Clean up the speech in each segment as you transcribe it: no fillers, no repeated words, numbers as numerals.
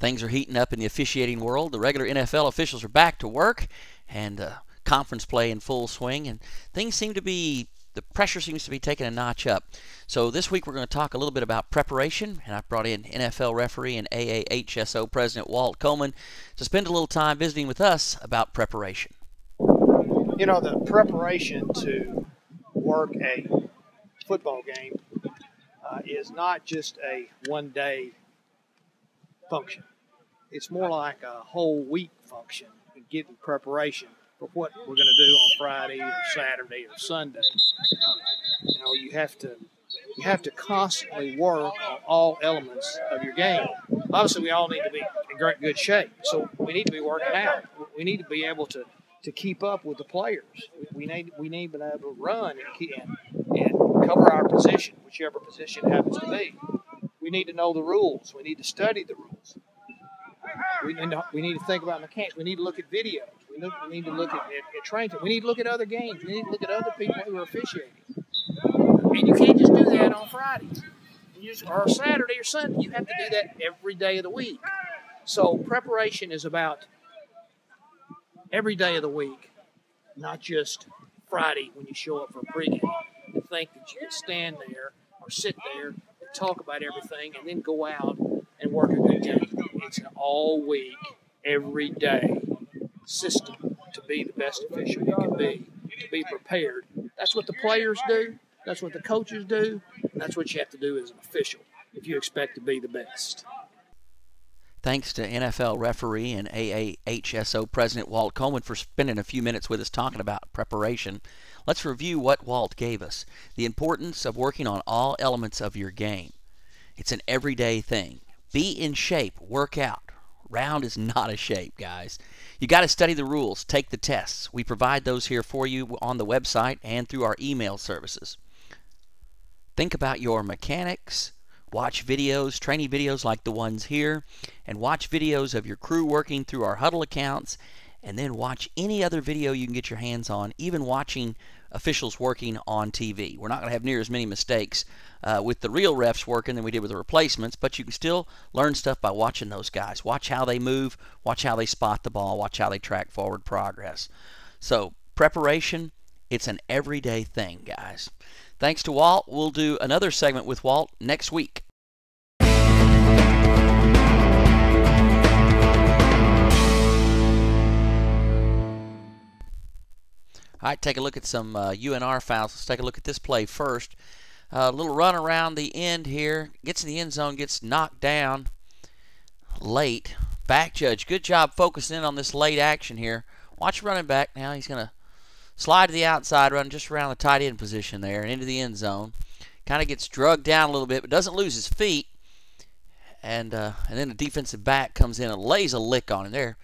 Things are heating up in the officiating world. The regular NFL officials are back to work, and conference play in full swing, and things seem to be, the pressure seems to be taking a notch up. So this week we're going to talk a little bit about preparation, and I've brought in NFL referee and AAHSO President Walt Coleman to spend a little time visiting with us about preparation. You know, the preparation to work a football game is not just a one-day function. It's more like a whole week function in getting preparation for what we're going to do on Friday or Saturday or Sunday. You know, you have to constantly work on all elements of your game. Obviously, we all need to be in good shape, so we need to be working out. We need to be able to keep up with the players. We need to be able to run and cover our position, whichever position happens to be. We need to know the rules. We need to study the rules. We need to think about mechanics. We need to look at videos. We need to look at training. We need to look at other games. We need to look at other people who are officiating. And you can't just do that on Friday or Saturday or Sunday. You have to do that every day of the week. So preparation is about every day of the week, not just Friday when you show up for pregame and think that you can stand there or sit there and talk about everything and then go out and work a good game. It's an all-week, every-day system to be the best official you can be, to be prepared. That's what the players do. That's what the coaches do. And that's what you have to do as an official if you expect to be the best. Thanks to NFL referee and AAHSO President Walt Coleman for spending a few minutes with us talking about preparation. Let's review what Walt gave us. The importance of working on all elements of your game. It's an everyday thing. Be in shape. Work out. Round is not a shape, guys. You got to study the rules. Take the tests. We provide those here for you on the website and through our email services. Think about your mechanics. Watch videos, training videos like the ones here, and watch videos of your crew working through our huddle accounts, and then watch any other video you can get your hands on, even watching officials working on TV. We're not going to have near as many mistakes with the real refs working than we did with the replacements, but you can still learn stuff by watching those guys. Watch how they move, watch how they spot the ball, watch how they track forward progress. So preparation, it's an everyday thing, guys. Thanks to Walt. We'll do another segment with Walt next week. All right, take a look at some UNR fouls. Let's take a look at this play first. A little run around the end here. Gets in the end zone, gets knocked down late. Back judge, good job focusing in on this late action here. Watch running back now. He's going to slide to the outside, run just around the tight end position there and into the end zone. Kind of gets drugged down a little bit, but doesn't lose his feet. And then the defensive back comes in and lays a lick on him there.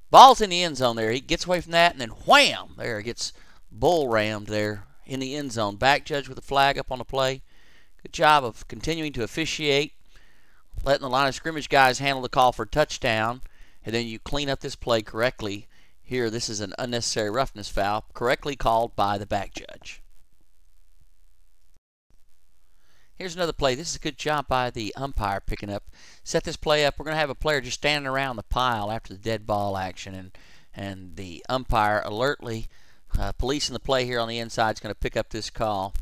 Ball's in the end zone there. He gets away from that, and then wham! There, it gets bull rammed there in the end zone. Back judge with a flag up on the play. Good job of continuing to officiate, letting the line of scrimmage guys handle the call for touchdown, and then you clean up this play correctly. Here, this is an unnecessary roughness foul, correctly called by the back judge. Here's another play. This is a good job by the umpire picking up. Set this play up. We're going to have a player just standing around the pile after the dead ball action, and the umpire alertly policing the play here on the inside is going to pick up this call.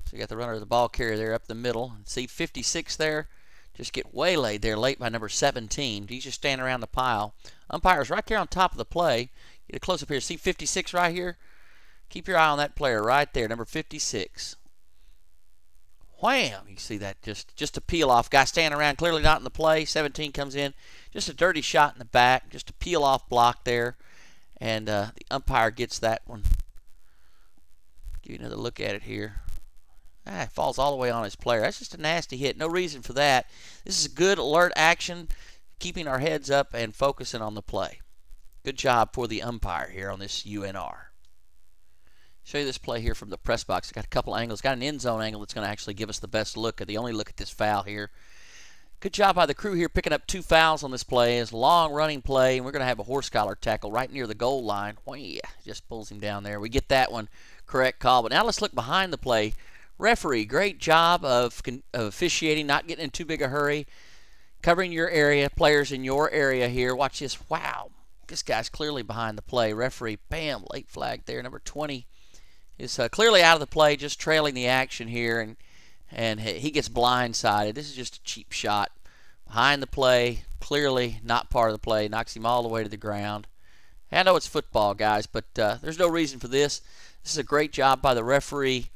So you got the runner of the ball carrier there up the middle. See 56 there. Just get waylaid there late by number 17. He's just standing around the pile. Umpire's right there on top of the play. Get a close up here. See 56 right here? Keep your eye on that player right there, number 56. Wham! You see that just a peel off. Guy standing around, clearly not in the play. 17 comes in. Just a dirty shot in the back. Just a peel off block there. And the umpire gets that one. Give you another look at it here. It falls all the way on his player. That's just a nasty hit. No reason for that. This is a good alert action, keeping our heads up and focusing on the play. Good job for the umpire here on this UNR. Show you this play here from the press box. It's got a couple angles. Got an end zone angle that's going to actually give us the best look, the only look at this foul here. Good job by the crew here picking up 2 fouls on this play. It's a long running play, and we're going to have a horse collar tackle right near the goal line. Just pulls him down there. We get that one correct call. But now let's look behind the play. Referee, great job of officiating, not getting in too big a hurry, covering your area, players in your area here. Watch this. Wow, this guy's clearly behind the play. Referee, bam, late flag there. Number 20 is clearly out of the play, just trailing the action here, and he gets blindsided. This is just a cheap shot. Behind the play, clearly not part of the play, knocks him all the way to the ground. I know it's football, guys, but there's no reason for this. This is a great job by the referee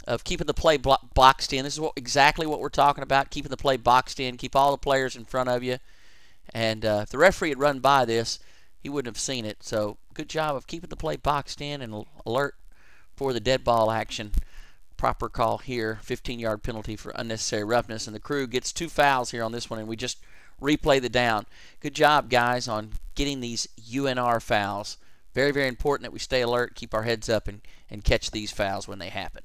of keeping the play boxed in. This is exactly what we're talking about, keeping the play boxed in, keep all the players in front of you. And if the referee had run by this, he wouldn't have seen it. So good job of keeping the play boxed in and alert for the dead ball action. Proper call here, 15-yard penalty for unnecessary roughness. And the crew gets 2 fouls here on this one, and we just replay the down. Good job, guys, on getting these UNR fouls. Very, very important that we stay alert, keep our heads up, and catch these fouls when they happen.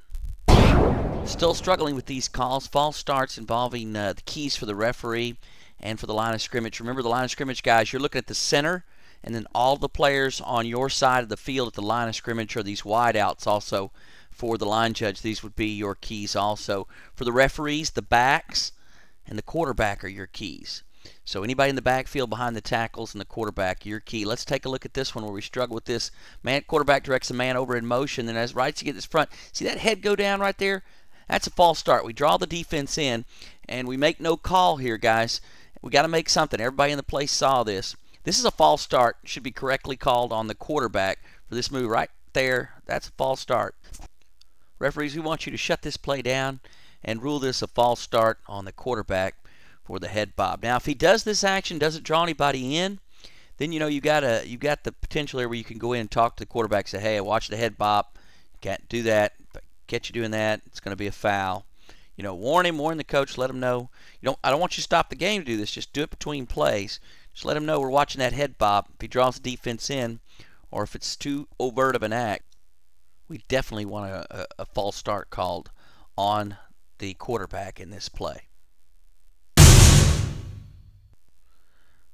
Still struggling with these calls. False starts involving the keys for the referee and for the line of scrimmage. Remember, the line of scrimmage, guys, you're looking at the center, and then all the players on your side of the field at the line of scrimmage are these wideouts also for the line judge. These would be your keys also. For the referees, the backs and the quarterback are your keys. So anybody in the backfield behind the tackles and the quarterback, your key. Let's take a look at this one where we struggle with this. Man, quarterback directs the man over in motion, and as right to get this front, see that head go down right there? That's a false start. We draw the defense in, and we make no call here, guys. We got to make something. Everybody in the place saw this. This is a false start. Should be correctly called on the quarterback for this move right there. That's a false start. Referees, we want you to shut this play down and rule this a false start on the quarterback for the head bob. Now, if he does this action, doesn't draw anybody in, then you got the potential there where you can go in and talk to the quarterback, say, hey, watch the head bob. Can't do that. If I catch you doing that, it's going to be a foul. Warn him, warn the coach, let him know. I don't want you to stop the game to do this. Just do it between plays. Just let him know we're watching that head bob. If he draws the defense in, or if it's too overt of an act, we definitely want a false start called on the quarterback in this play.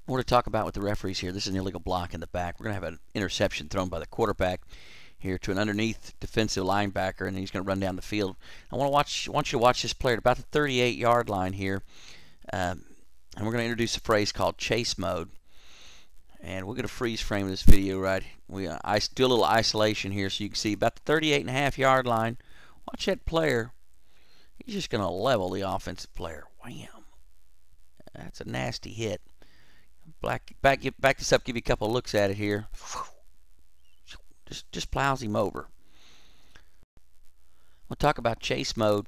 More to talk about with the referees here. This is an illegal block in the back. We're going to have an interception thrown by the quarterback here to an underneath defensive linebacker, and he's going to run down the field. I want you to watch this player at about the 38-yard line here, and we're going to introduce a phrase called chase mode. And we're going to freeze frame this video right. We do a little isolation here so you can see about the 38.5-yard line. Watch that player. He's just going to level the offensive player. Wham! That's a nasty hit. Back this up, give you a couple of looks at it here. Just plows him over. We'll talk about chase mode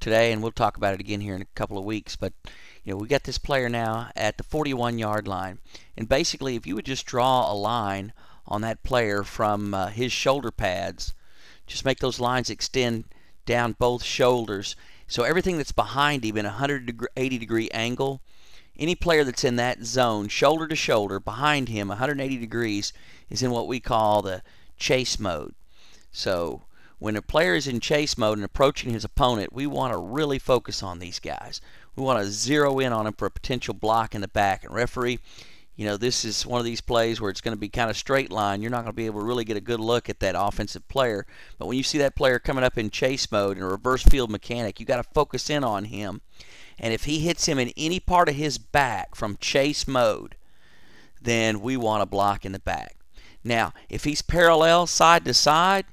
today, and we'll talk about it again here in a couple of weeks. But we got this player now at the 41-yard line, and basically, if you would just draw a line on that player from his shoulder pads, just make those lines extend down both shoulders, so everything that's behind him in a 180-degree angle. Any player that's in that zone, shoulder to shoulder, behind him, 180 degrees, is in what we call the chase mode. So when a player is in chase mode and approaching his opponent, we want to really focus on these guys. We want to zero in on them for a potential block in the back. And referee, this is one of these plays where it's going to be kind of straight line. You're not going to be able to really get a good look at that offensive player. But when you see that player coming up in chase mode in a reverse field mechanic, you got to focus in on him. And if he hits him in any part of his back from chase mode, then we want a block in the back. Now, if he's parallel side to side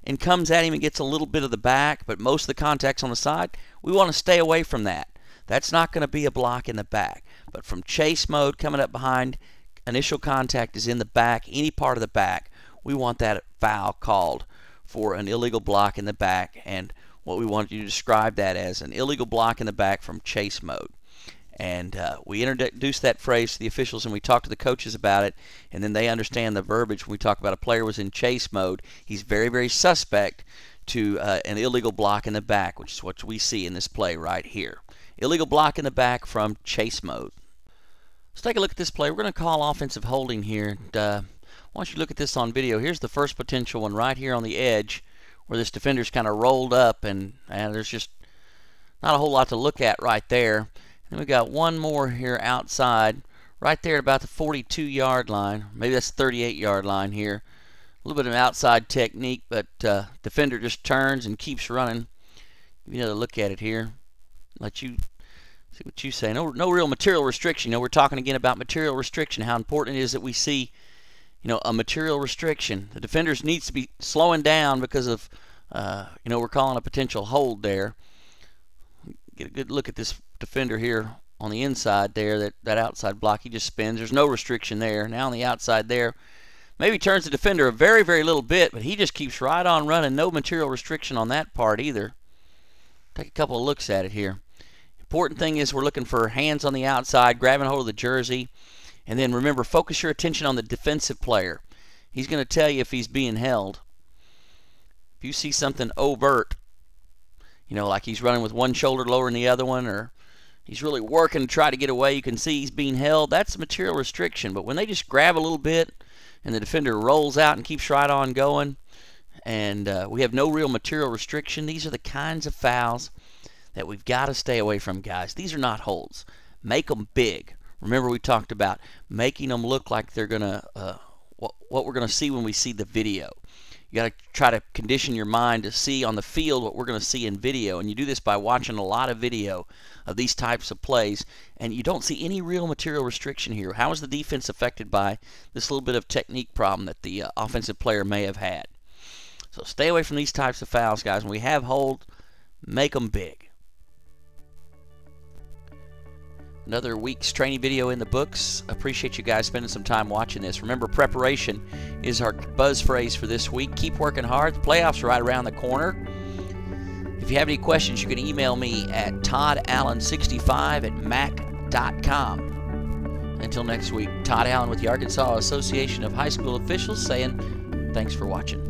and comes at him and gets a little bit of the back, but most of the contact's on the side, we want to stay away from that. That's not going to be a block in the back. But from chase mode coming up behind, initial contact is in the back, any part of the back, we want that foul called for an illegal block in the back. And what we want you to describe that as an illegal block in the back from chase mode. And we introduce that phrase to the officials, and we talk to the coaches about it, and then they understand the verbiage. When we talk about a player was in chase mode, he's very, very suspect to an illegal block in the back, which is what we see in this play right here. Illegal block in the back from chase mode. Let's take a look at this play. We're going to call offensive holding here. And, once you look at this on video, here's the first potential one right here on the edge, where this defender's kind of rolled up, and there's just not a whole lot to look at right there. And we got one more here outside, right there at about the 42-yard line. Maybe that's the 38-yard line here. little bit of outside technique, but defender just turns and keeps running. Give you another look at it here. Let you see what you say. No real material restriction. We're talking again about material restriction, how important it is that we see, a material restriction. The defenders needs to be slowing down because of, we're calling a potential hold there. Get a good look at this defender here on the inside there, that outside block. He just spins. There's no restriction there. Now on the outside there, maybe turns the defender a very, very little bit, but he just keeps right on running. No material restriction on that part either. Take a couple of looks at it here. Important thing is we're looking for hands on the outside, grabbing hold of the jersey. And then remember, focus your attention on the defensive player. He's going to tell you if he's being held. If you see something overt, like he's running with one shoulder lower than the other one, or he's really working to try to get away, you can see he's being held. That's a material restriction. But when they just grab a little bit and the defender rolls out and keeps right on going, and we have no real material restriction, these are the kinds of fouls that we've got to stay away from, guys. These are not holds. Make them big. Remember, we talked about making them look like they're going to, what we're going to see when we see the video. You got to try to condition your mind to see on the field what we're going to see in video. And you do this by watching a lot of video of these types of plays. And you don't see any real material restriction here. How is the defense affected by this little bit of technique problem that the offensive player may have had? So stay away from these types of fouls, guys. When we have hold, make them big. Another week's training video in the books. Appreciate you guys spending some time watching this. Remember, preparation is our buzz phrase for this week. Keep working hard. The playoffs are right around the corner. If you have any questions, you can email me at toddallen65@mac.com. Until next week, Todd Allen with the Arkansas Association of High School Officials saying thanks for watching.